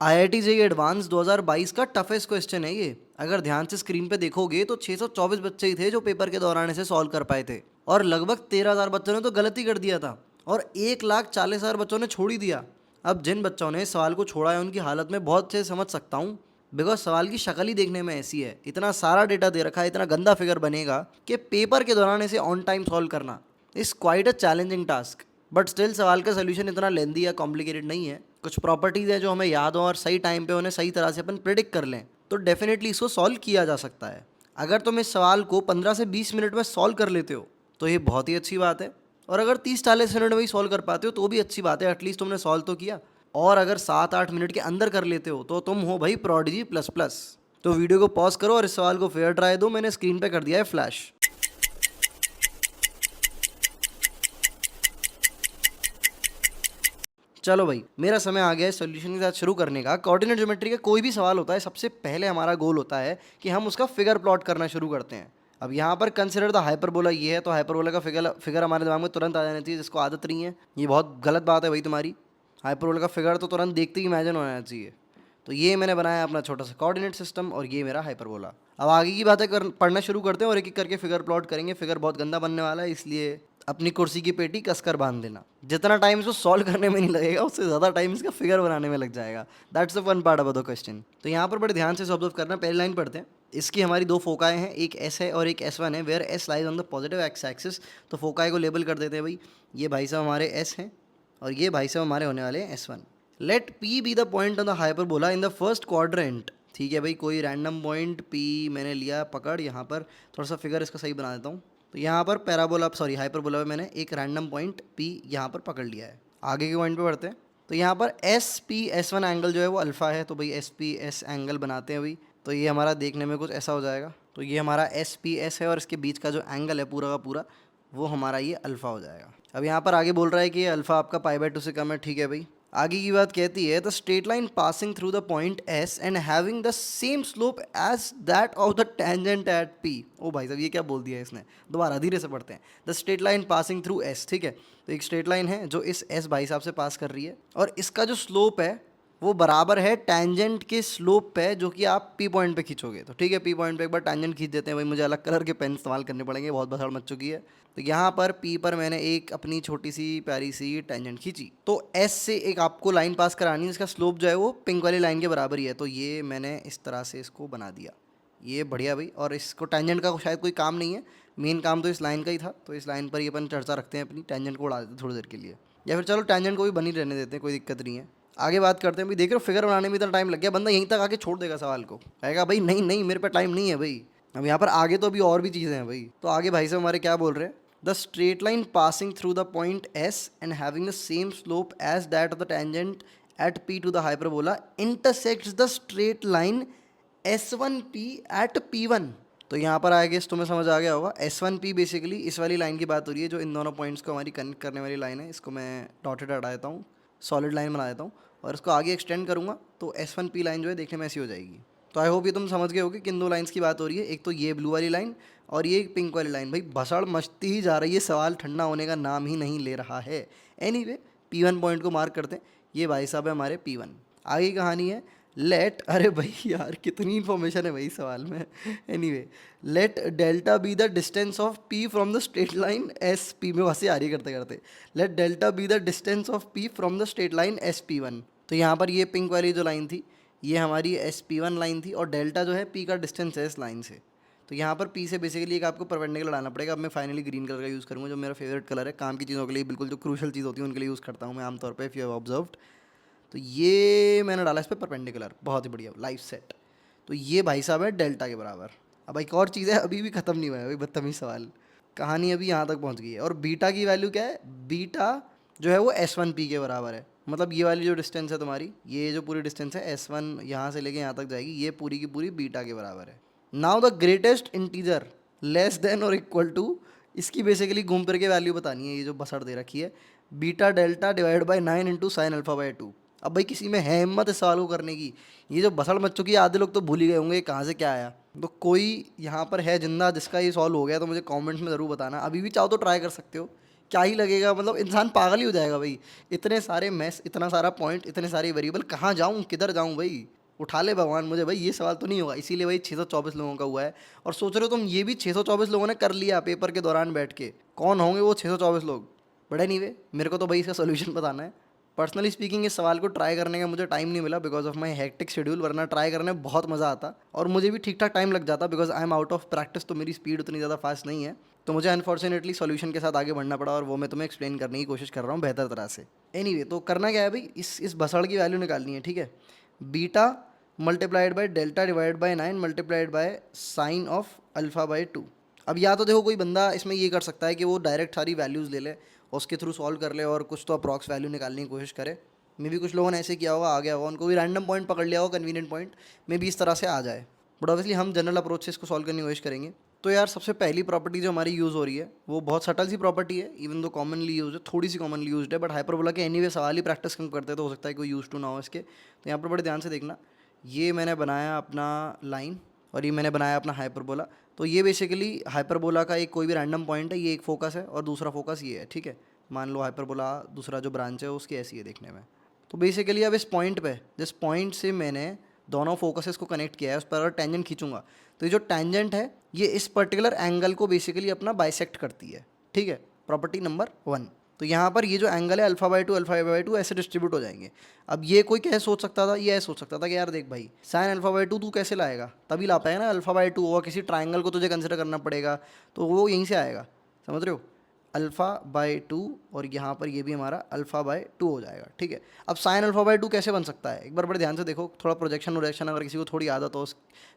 IIT JEE advance 2022 का toughest question है ये। अगर ध्यान से स्क्रीन पे देखोगे तो 624 बच्चे ही थे जो पेपर के दौरान इसे सॉल्व कर पाए थे, और लगभग 13,000 बच्चों ने तो गलती कर दिया था, और 1,40,000 बच्चों ने छोड़ ही दिया। अब जिन बच्चों ने इस सवाल को छोड़ा है उनकी हालत में बहुत से समझ सकता हूँ, बिकॉज सवाल की शक्ल ही देखने में ऐसी है। इतना सारा डेटा दे रखा है, इतना गंदा फिगर बनेगा कि पेपर के दौरान इसे ऑन टाइम सॉल्व करना is quite a challenging task. But still सवाल का सोल्यूशन इतना लेंदी या कॉम्प्लिकेटेड नहीं है। कुछ प्रॉपर्टीज़ हैं जो हमें याद हो और सही टाइम पे उन्हें सही तरह से अपन प्रिडिक्ट कर लें तो डेफिनेटली इसको सॉल्व किया जा सकता है। अगर तुम इस सवाल को 15 से 20 मिनट में सॉल्व कर लेते हो तो ये बहुत ही अच्छी बात है, और अगर 30-40 मिनट में ही सॉल्व कर पाते हो तो भी अच्छी बात है, एटलीस्ट तुमने सॉल्व तो किया। और अगर 7-8 मिनट के अंदर कर लेते हो तो तुम हो भाई प्रोडिजी प्लस प्लस। तो वीडियो को पॉज करो और इस सवाल को फेयर ट्राई दो, मैंने स्क्रीन पे कर दिया है फ्लैश। चलो भाई, मेरा समय आ गया है सोल्यूशन के साथ शुरू करने का। कोऑर्डिनेट ज्योमेट्री का कोई भी सवाल होता है, सबसे पहले हमारा गोल होता है कि हम उसका फिगर प्लॉट करना शुरू करते हैं। अब यहाँ पर कंसिडर द हाइपरबोला ये है, तो हाइपरबोला का फिगर हमारे दिमाग में तुरंत आ जाना चाहिए, जिसको आदत नहीं है। ये बहुत गलत बात है भाई तुम्हारी। हाइपरबोला का फिगर तो तुरंत देखते ही इमेजिन होना चाहिए। तो ये मैंने बनाया अपना छोटा सा कोऑर्डिनेट सिस्टम, और ये मेरा हाइपरबोला। अब आगे की बातें पढ़ना शुरू करते हैं और एक एक करके फिगर प्लॉट करेंगे। फिगर बहुत गंदा बनने वाला है, इसलिए अपनी कुर्सी की पेटी कसकर बांध देना। जितना टाइम इसको सॉल्व करने में नहीं लगेगा उससे ज़्यादा टाइम इसका फिगर बनाने में लग जाएगा। That's the fun part about the question. तो यहाँ पर बड़े ध्यान से ऑब्जर्व करना। पहली लाइन पढ़ते हैं। इसकी हमारी दो फोकाएँ हैं, एक एस है और एक S1 है। Where S lies on the positive x axis. तो फोकाई को लेबल कर देते हैं भाई। ये भाई साहब हमारे एस हैं और ये भाई साहब हमारे होने वाले हैं S1। Let P be the point on the hyperbola in the first quadrant. ठीक है भाई, कोई रैंडम पॉइंट P मैंने लिया पकड़। यहाँ पर थोड़ा सा फिगर इसका सही बना देता हूँ। तो यहाँ पर पैराबोला सॉरी हाइपरबोला में मैंने एक रैंडम पॉइंट P यहाँ पर पकड़ लिया है। आगे के पॉइंट पे बढ़ते हैं। तो यहाँ पर SP S1 एंगल जो है वो अल्फ़ा है, तो भाई SPS एंगल बनाते हैं भाई। तो ये हमारा देखने में कुछ ऐसा हो जाएगा। तो ये हमारा SPS है और इसके बीच का जो एंगल है पूरा का पूरा वो हमारा ये अल्फ़ा हो जाएगा। अब यहाँ पर आगे बोल रहा है कि ये अल्फ़ा आपका π/2 से कम है। ठीक है भाई, आगे की बात कहती है the straight line passing through the point S and having the same slope as that of the tangent at P। ओ भाई साहब, ये क्या बोल दिया इसने, दोबारा धीरे से पढ़ते हैं। The straight line passing through S, ठीक है। तो एक स्ट्रेट लाइन है जो इस S भाई साहब से पास कर रही है, और इसका जो स्लोप है वो बराबर है टेंजेंट के स्लोप पे जो कि आप P पॉइंट पे खींचोगे। तो ठीक है, P पॉइंट पे एक बार टेंजेंट खींच देते हैं भाई। मुझे अलग कलर के पेन इस्तेमाल करने पड़ेंगे, बहुत बसाड़ मच चुकी है। तो यहाँ पर P पर मैंने एक अपनी छोटी सी प्यारी सी टेंजेंट खींची। तो S से एक आपको लाइन पास करानी है जिसका स्लोप जो है वो पिंक वाली लाइन के बराबर ही है। तो ये मैंने इस तरह से इसको बना दिया। ये बढ़िया भाई। और इसको टेंजेंट का शायद कोई काम नहीं है, मेन काम तो इस लाइन का ही था। तो इस लाइन पर ही अपन चर्चा रखते हैं अपनी, टेंजेंट को उड़ा देते हैं थोड़ी देर के लिए, या फिर चलो टेंजेंट को भी बनी रहने देते हैं, कोई दिक्कत नहीं है। आगे बात करते हैं भाई। देख रहे हो फिगर बनाने में इतना टाइम लग गया, बंदा यहीं तक आके छोड़ देगा सवाल को, कहेगा भाई नहीं नहीं मेरे पे टाइम नहीं है भाई। अब यहाँ पर आगे तो अभी और भी चीज़ें हैं भाई। तो आगे भाई साहब हमारे क्या बोल रहे हैं, the straight line passing through the point S and having the same slope as that of the tangent at P to the hyperbola intersects the straight line S1P at P1। तो यहाँ पर आगे तुम्हें समझ आ गया होगा। S1P बेसिकली इस वाली लाइन की बात हो रही है जो इन दोनों पॉइंट्स को हमारी कनेक्ट करने वाली लाइन है। इसको मैं डॉटेड हटा देता हूँ, सॉलिड लाइन बना देता हूँ, और इसको आगे एक्सटेंड करूँगा तो S1P लाइन जो है देखने में ऐसी हो जाएगी। तो आई होप ये तुम समझ गए होगे किन दो लाइन्स की बात हो रही है। एक तो ये ब्लू वाली लाइन और ये एक पिंक वाली लाइन। भाई भसड़ मचती ही जा रही है, सवाल ठंडा होने का नाम ही नहीं ले रहा है। एनीवे P1 पॉइंट को मार्क करते हैं। ये भाई साहब है हमारे P1। आगे की कहानी है लेट, अरे भाई यार कितनी इन्फॉर्मेशन है भाई सवाल में। Anyway, let delta be the distance of P from the straight line SP में वैसे आ रही करते करते। Let delta be the distance of P from the straight line SP1। तो यहाँ पर ये पिंक वाली जो लाइन थी ये हमारी SP1 लाइन थी, और डेल्टा जो है P का डिस्टेंस है इस लाइन से। तो यहाँ पर P से बेसिकली एक आपको परपेंडिकुलर लाना पड़ेगा। अब मैं फाइनली ग्रीन कलर का यूज़ करूँगा जो मेरा फेवरेट कलर है। काम की चीज़ों के लिए बिल्कुल जो क्रूशल चीज़ होती है उनके लिए यूज़ करता हूँ मैं आमतौर पर, इफ़ यू हैव ऑब्जर्व्ड। तो ये मैंने डाला इस पर परपेंडिकुलर, बहुत ही बढ़िया लाइफ सेट। तो ये भाई साहब है डेल्टा के बराबर। अब एक और चीज़ है, अभी भी ख़त्म नहीं हुआ है भाई, बदतमीज सवाल, कहानी अभी यहाँ तक पहुँच गई है। और बीटा की वैल्यू क्या है, बीटा जो है वो S1P के बराबर है। मतलब ये वाली जो डिस्टेंस है तुम्हारी, ये जो पूरी डिस्टेंस है S1 यहाँ से लेके यहाँ तक जाएगी, ये पूरी की पूरी बीटा के बराबर है। Now the greatest integer less then और इक्वल टू, इसकी बेसिकली घूम फिर के वैल्यू बतानी है। ये जो बसड़ दे रखी है, beta delta divide by 9 into sine alpha by 2। अब भाई किसी में है हिम्मत इस सवाल को करने की, ये जो बसड़ मच चुकी है आधे लोग तो भूल ही गए होंगे कहाँ से क्या आया। तो कोई यहाँ पर है जिंदा जिसका ये सॉल्व हो गया तो मुझे कमेंट्स में ज़रूर बताना। अभी भी चाहो तो ट्राई कर सकते हो, क्या ही लगेगा, मतलब इंसान पागल ही हो जाएगा भाई। इतने सारे मैथ्स, इतना सारा पॉइंट, इतने सारे वेरिएबल, कहाँ जाऊँ, किधर जाऊँ भाई। उठा ले भगवान मुझे भाई, ये सवाल तो नहीं होगा। इसीलिए भाई 624 लोगों का हुआ है। और सोच रहे हो तुम, ये भी 624 लोगों ने कर लिया पेपर के दौरान बैठ के। कौन होंगे वो 624 लोग? बड़े नहीं वे, मेरे को तो भाई इसका सोल्यूशन बताना है। पर्सनली स्पीकिंग इस सवाल को ट्राई करने का मुझे टाइम नहीं मिला because of my hectic schedule, वरना ट्राई करने में बहुत मज़ा आता और मुझे भी ठीक ठाक टाइम लग जाता because I am out of practice, तो मेरी स्पीड उतनी ज़्यादा फास्ट नहीं है। तो मुझे अनफॉर्चुनेटली सॉल्यूशन के साथ आगे बढ़ना पड़ा और वो मैं तुम्हें एक्सप्लेन करने की कोशिश कर रहा हूँ बेहतर तरह से। एनीवे, तो करना क्या है भाई, इस भसड़ की वैल्यू निकालनी है, ठीक है। Beta multiplied by delta divide by 9 multiplied by sine of alpha bye 2। अब या तो देखो कोई बंदा इसमें ये कर सकता है कि वो डायरेक्ट सारी वैल्यूज़ ले ले और उसके थ्रू सॉल्व कर ले और कुछ तो अप्रॉक्स वैल्यू निकालने की कोशिश करे। मे भी कुछ लोगों ने ऐसे किया होगा, आ गया होगा, उनको भी रैंडम पॉइंट पकड़ लिया होगा, कन्वीनियंट पॉइंट, मे भी इस तरह से आ जाए। बट ऑब्वियसली हम जनरल अप्रोच से इसको सॉल्व करने की कोशिश करेंगे। तो यार सबसे पहली प्रॉपर्टी जो हमारी यूज़ हो रही है वो बहुत सटल सी प्रॉपर्टी है, इवन दो कॉमनली यूज है, थोड़ी सी कॉमनली यूज्ड है, बट हाइपरबोला के एनीवे सवाल ही प्रैक्टिस कम करते हैं तो हो सकता है कोई यूज टू ना हो इसके। तो यहाँ पर बड़े ध्यान से देखना, ये मैंने बनाया अपना लाइन और ये मैंने बनाया अपना हाइपरबोला। तो ये बेसिकली हाइपरबोला का एक कोई भी रैंडम पॉइंट है, ये एक फोकस है और दूसरा फोकस ये है, ठीक है। मान लो हाइपरबोला दूसरा जो ब्रांच है उसकी ऐसी है देखने में। तो बेसिकली अब इस पॉइंट पे, जिस पॉइंट से मैंने दोनों फोकसेस को कनेक्ट किया है, उस पर अगर टेंजेंट खींचूंगा तो ये जो टेंजेंट है ये इस पर्टिकुलर एंगल को बेसिकली अपना बाइसेक्ट करती है, ठीक है। Property number 1। तो यहाँ पर ये जो एंगल है अल्फा बाई टू ऐसे डिस्ट्रीब्यूट हो जाएंगे। अब ये कोई कैसे सोच सकता था, ये ऐसे सोच सकता था कि यार देख भाई साइन अल्फा बाई 2 तू कैसे लाएगा, तभी ला पाएगा ना अल्फा बाई 2, और किसी ट्राइंगल को तुझे कंसिडर करना पड़ेगा तो वो यहीं से आएगा, समझ रहे हो। अल्फ़ा/2 और यहाँ पर ये भी हमारा अल्फ़ा/2 हो जाएगा, ठीक है। अब साइन अल्फ़ा/2 कैसे बन सकता है, एक बार बड़े ध्यान से देखो, थोड़ा प्रोजेक्शन वोजेक्शन अगर किसी को थोड़ी आदत हो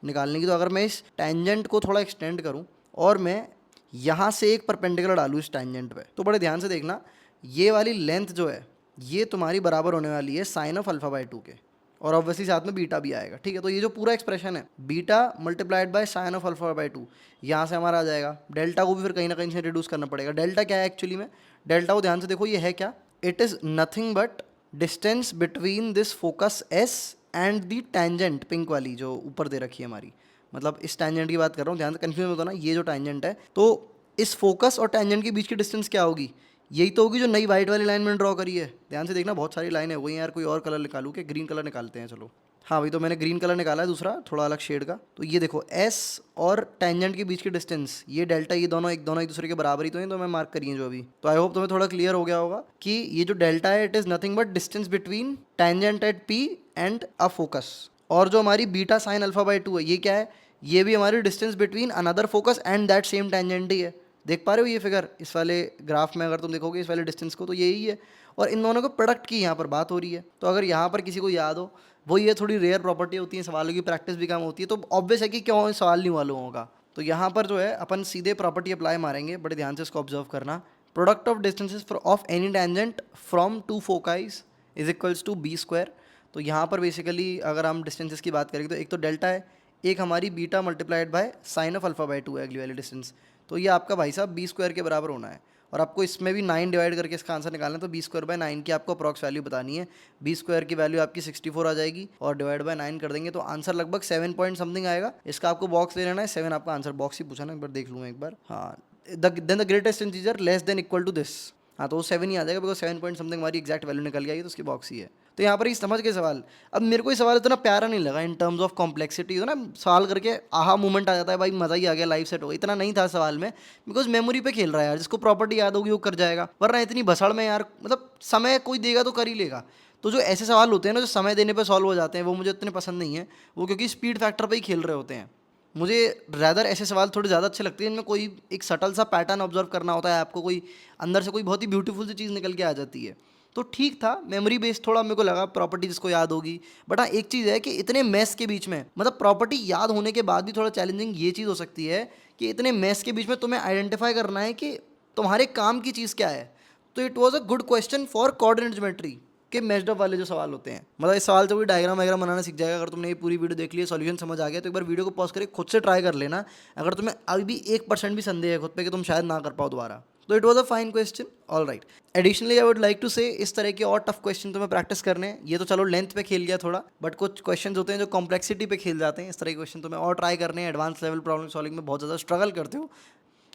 निकालने की, तो अगर मैं इस टेंजेंट को थोड़ा एक्सटेंड करूँ और मैं यहाँ से एक परपेंडिकुलर डालूँ इस टेंजेंट पे, तो बड़े ध्यान से देखना, ये वाली लेंथ जो है ये तुम्हारी बराबर होने वाली है साइन ऑफ अल्फ़ा/2 के, और ऑब्वियसली साथ में बीटा भी आएगा, ठीक है। तो ये जो पूरा एक्सप्रेशन है beta multiplied by sine of alpha, यहाँ से हमारा आ जाएगा। डेल्टा को भी फिर कहीं ना कहीं से रिड्यूस करना पड़ेगा। डेल्टा क्या है एक्चुअली में, डेल्टा को ध्यान से देखो, ये है क्या, it is nothing but distance between this focus S and the tangent, pink वाली जो ऊपर दे रखी है हमारी, मतलब इस टेंजेंट की बात कर रहा हूँ, ध्यान से कन्फ्यूज मत होना। ये जो टेंजेंट है, तो इस फोकस और टेंजेंट के बीच की डिस्टेंस क्या होगी, यही तो होगी जो नई वाइट वाली लाइन मैंने ड्रॉ करी है। ध्यान से देखना, बहुत सारी लाइन है वही यार, कोई और कलर निकालूँ कि ग्रीन कलर निकालते हैं, चलो। हाँ भाई, तो मैंने ग्रीन कलर निकाला है दूसरा थोड़ा अलग शेड का। तो ये देखो एस और टेंजेंट के बीच की डिस्टेंस, ये डेल्टा, ये दोनों एक दूसरे के बराबर ही तो हैं, तो मैं मार्क करिए जो अभी। तो आई होप तुम्हें थोड़ा क्लियर हो गया होगा कि ये जो डेल्टा है it is nothing but distance between tangent at P and a focus. और जो हमारी बीटा साइन अल्फ़ा/2 है, ये क्या है, ये भी हमारी distance between another focus and that same tangent ही है। देख पा रहे हो ये फिगर, इस वाले ग्राफ में अगर तुम देखोगे इस वाले डिस्टेंस को, तो यही है। और इन दोनों को प्रोडक्ट की यहाँ पर बात हो रही है। तो अगर यहाँ पर किसी को याद हो, वो ये थोड़ी रेयर प्रॉपर्टी होती है, सवालों की प्रैक्टिस भी कम होती है, तो ऑब्वियस है कि क्यों सवाल नहीं हुआ लोगों का। तो यहाँ पर जो है अपन सीधे प्रॉपर्टी अप्लाई मारेंगे, बड़े ध्यान से इसको ऑब्जर्व करना। Product of distances of any tangent from two foci is equals to B square. तो यहाँ पर बेसिकली अगर हम डिस्टेंसेस की बात करेंगे तो एक तो डेल्टा है, एक हमारी beta multiplied by sine of alpha है अगली वाली डिस्टेंस। तो ये आपका भाई साहब बी स्क्वायर के बराबर होना है। और आपको इसमें भी 9 डिवाइड करके इसका आंसर निकालना है, तो बी स्क्वायर बाय 9 की आपको अप्रॉक्स वैल्यू बतानी है। बी स्क्वायर की वैल्यू आपकी 64 आ जाएगी और डिवाइड बाय 9 कर देंगे तो आंसर लगभग 7 पॉइंट समथिंग आएगा। इसका आपको बॉक्स ले लेना है, 7 आपका आंसर बॉक्स ही पूछा ना, एक बार देख लूँ एक बार। हाँ, then the greatest integer less than equal to this. हाँ, तो वो 7 ही आ जाएगा बिकॉज 7 पॉइंट समथिंग हमारी एग्जैक्ट वैल्यू निकल गई, तो उसकी बॉक्स ही है। तो यहाँ पर ही समझ के सवाल। अब मेरे को ये सवाल इतना प्यारा नहीं लगा इन टर्म्स ऑफ कॉम्प्लेक्सिटी, हो ना, सवाल करके आहा मोमेंट आ जाता है भाई, मज़ा ही आ गया, लाइफ सेट हो गया, इतना नहीं था सवाल में। बिकॉज मेमोरी पे खेल रहा है यार, जिसको प्रॉपर्टी याद होगी वो कर जाएगा, वरना इतनी भसड़ में यार, मतलब समय कोई देगा तो कर ही लेगा। तो जो ऐसे सवाल होते हैं ना जो समय देने पे सॉल्व हो जाते हैं, वो मुझे इतने पसंद नहीं है, वो क्योंकि स्पीड फैक्टर पे ही खेल रहे होते हैं। मुझे रैदर ऐसे सवाल थोड़े ज़्यादा अच्छे लगते हैं, इनमें कोई एक सटल सा पैटर्न ऑब्जर्व करना होता है आपको, कोई अंदर से कोई बहुत ही ब्यूटीफुल सी चीज़ निकल के आ जाती है। तो ठीक था, मेमोरी बेस्ड थोड़ा मेरे को लगा, प्रॉपर्टी जिसको याद होगी। बट हाँ, एक चीज़ है कि इतने मैथ्स के बीच में, मतलब प्रॉपर्टी याद होने के बाद भी थोड़ा चैलेंजिंग ये चीज़ हो सकती है कि इतने मैथ्स के बीच में तुम्हें आइडेंटिफाई करना है कि तुम्हारे काम की चीज़ क्या है। तो it was a good question for coordinate geometry के मैच्ड अप वाले जो सवाल होते हैं। मतलब इस सवाल से कोई डायग्राम वायग्राम बनाना सीख जाएगा। अगर तुमने ये पूरी वीडियो देख ली है, सॉल्यूशन समझ आ गया, तो एक बार वीडियो को पॉज करके खुद से ट्राई कर लेना, अगर तुम्हें अभी भी 1% भी संदेह है खुद पे कि तुम शायद ना कर पाओ दोबारा। तो it was a fine question, all right. Additionally I would like to say, इस तरह के और टफ क्वेश्चन तुम्हें प्रैक्टिस करने हैं। ये तो चलो लेंथ पे खेल गया थोड़ा, बट कुछ क्वेश्चन होते हैं जो कॉम्प्लेक्सिटी पे खेल जाते हैं। इस तरह के क्वेश्चन तुम्हें और ट्राई करने हैं। एडवांस लेवल प्रॉब्लम सॉल्विंग में बहुत ज़्यादा स्ट्रगल करते हो,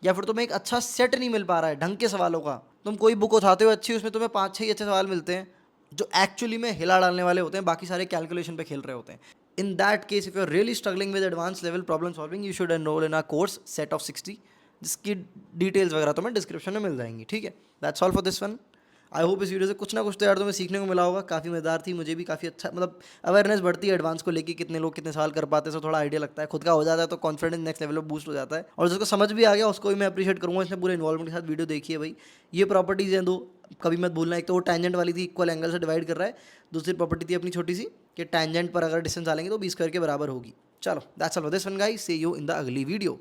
या फिर तुम्हें एक अच्छा सेट नहीं मिल पा रहा है ढंग के सवालों का, तुम कोई बुक उठाते हो अच्छी, उसमें तुम्हें 5-6 ही अच्छे सवाल मिलते हैं जो एक्चुअली में हिला डालने वाले होते हैं, बाकी सारे कैलकुलेशन पे खेल रहे होते हैं। In that case if you are really struggling with advance level problem solving, you should enroll in a course set of 60, जिसकी डिटेल्स वगैरह तुम्हें डिस्क्रिप्शन में मिल जाएंगी। ठीक है, that's all for this one. I hope इस वीडियो से कुछ ना कुछ तो यार तुम्हें सीखने को मिला होगा। काफ़ी मज़ेदार थी, मुझे भी काफ़ी अच्छा, मतलब अवेयरनेस बढ़ती है एडवांस को लेके, कितने लोग कितने साल कर पाते हैं, सो थोड़ा आइडिया लगता है, खुद का हो जाता है तो कॉन्फिडेंस नेक्स्ट लेवल पर बूस्ट हो जाता है। और जिसको समझ भी आ गया उसको भी मैं अप्रिशिएट करूँगा, इसने पूरे इन्वॉल्वमेंट के साथ वीडियो देखी है भाई। ये प्रॉपर्टीज़ हैं दो, कभी मत भूलना, एक तो वो टैंजेंट वाली थी, इक्वल एंगल से डिवाइड कर रहा है, दूसरी प्रॉपर्टी थी अपनी छोटी सी कि टैंजेंट पर अगर डिस्टेंस डालेंगे तो 20 स्क्वायर के बराबर होगी। चलो that's all for this one guys, see you in the अगली वीडियो।